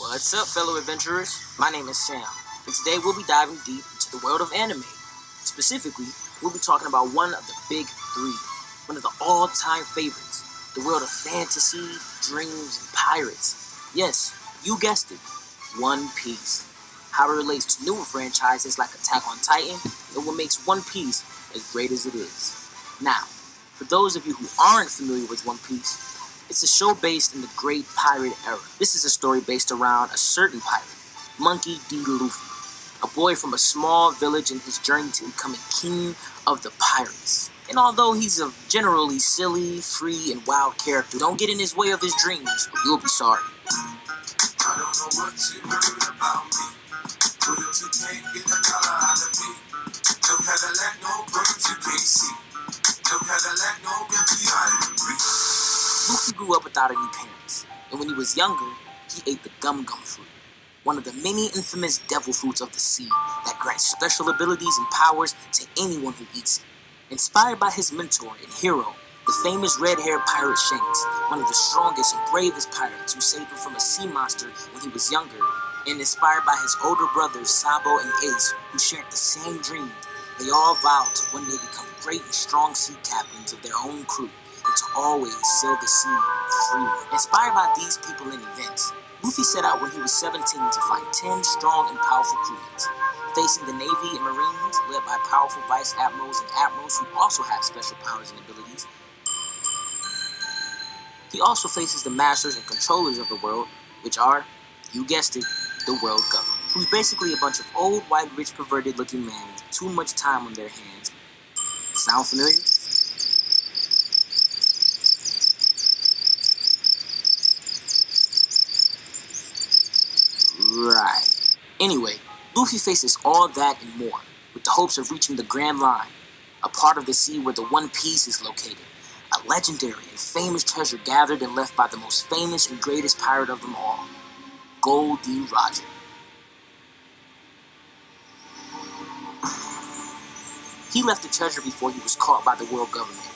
What's up, fellow adventurers? My name is Sam, and today we'll be diving deep into the world of anime. Specifically, we'll be talking about one of the big three, one of the all-time favorites, the world of fantasy, dreams, and pirates. Yes, you guessed it, One Piece. How it relates to newer franchises like Attack on Titan, and what makes One Piece as great as it is. Now, for those of you who aren't familiar with One Piece, it's a show based in the Great Pirate Era. This is a story based around a certain pirate, Monkey D. Luffy, a boy from a small village in his journey to becoming king of the pirates. And although he's a generally silly, free, and wild character, don't get in his way of his dreams, or you'll be sorry. I don't know what you heard about me, but you can't get a dollar out of me. No Cadillac, no birds you can't see. No Cadillac, no MP Luffy grew up without any parents, and when he was younger, he ate the gum fruit, one of the many infamous devil fruits of the sea that grants special abilities and powers to anyone who eats it. Inspired by his mentor and hero, the famous red-haired pirate Shanks, one of the strongest and bravest pirates who saved him from a sea monster when he was younger, and inspired by his older brothers Sabo and Ace, who shared the same dream, they all vowed to one day become great and strong sea captains of their own crew, and to always sail the sea freely. Inspired by these people and events, Luffy set out when he was 17 to find 10 strong and powerful crewmates, facing the Navy and Marines led by powerful vice admirals and admirals who also have special powers and abilities. He also faces the masters and controllers of the world, which are, you guessed it, the world government, who's basically a bunch of old, white, rich, perverted looking men with too much time on their hands. Sound familiar? Right. Anyway, Luffy faces all that and more, with the hopes of reaching the Grand Line, a part of the sea where the One Piece is located, a legendary and famous treasure gathered and left by the most famous and greatest pirate of them all, Gold D. Roger. He left the treasure before he was caught by the world government,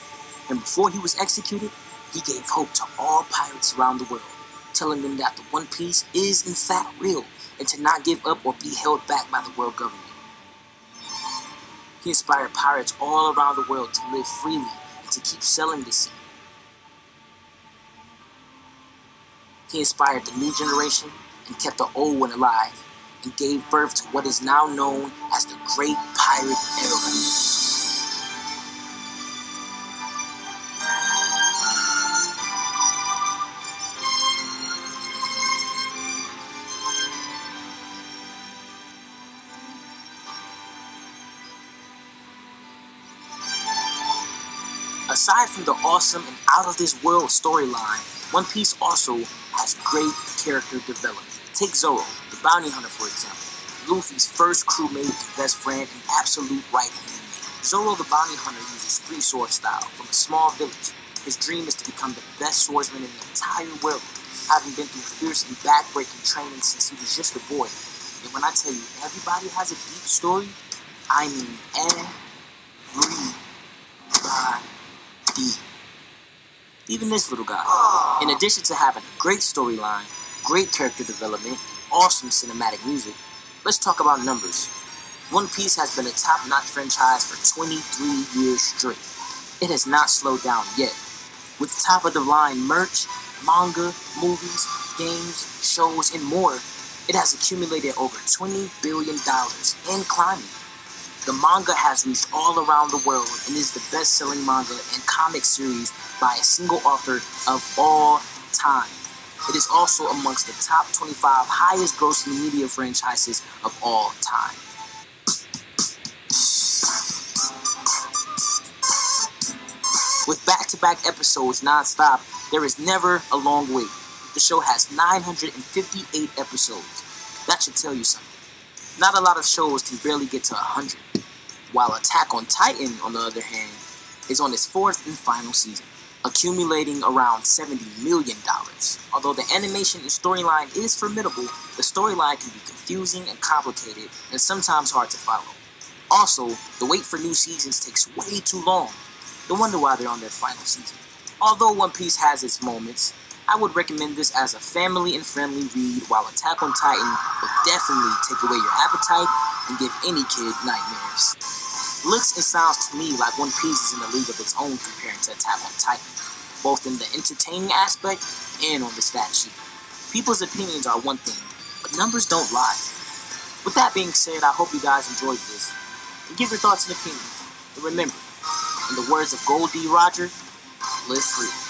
and before he was executed, he gave hope to all pirates around the world, telling them that the One Piece is in fact real, and to not give up or be held back by the world government. He inspired pirates all around the world to live freely and to keep selling the sea. He inspired the new generation and kept the old one alive, and gave birth to what is now known as the Great Pirate Era. Aside from the awesome and out-of-this-world storyline, One Piece also has great character development. Take Zoro, the bounty hunter, for example, Luffy's first crewmate and best friend and absolute right-hand man. Zoro, the bounty hunter, uses three-sword style from a small village. His dream is to become the best swordsman in the entire world, having been through fierce and back-breaking training since he was just a boy. And when I tell you everybody has a deep story, I mean everybody. Even this little guy. In addition to having a great storyline, great character development, and awesome cinematic music, let's talk about numbers. One Piece has been a top-notch franchise for 23 years straight. It has not slowed down yet. With top-of-the-line merch, manga, movies, games, shows, and more, it has accumulated over $20 billion and climbing. The manga has reached all around the world and is the best-selling manga and comic series by a single author of all time. It is also amongst the top 25 highest-grossing media franchises of all time. With back-to-back episodes non-stop, there is never a long wait. The show has 958 episodes. That should tell you something. Not a lot of shows can barely get to 100, while Attack on Titan, on the other hand, is on its fourth and final season, accumulating around $70 million. Although the animation and storyline is formidable, the storyline can be confusing and complicated and sometimes hard to follow. Also, the wait for new seasons takes way too long. No wonder why they're on their final season. Although One Piece has its moments, I would recommend this as a family and friendly read, while Attack on Titan will definitely take away your appetite and give any kid nightmares. Looks and sounds to me like One Piece is in a league of its own compared to Attack on Titan, both in the entertaining aspect and on the stat sheet. People's opinions are one thing, but numbers don't lie. With that being said, I hope you guys enjoyed this, and give your thoughts and opinions. And remember, in the words of Gold D. Roger, live free.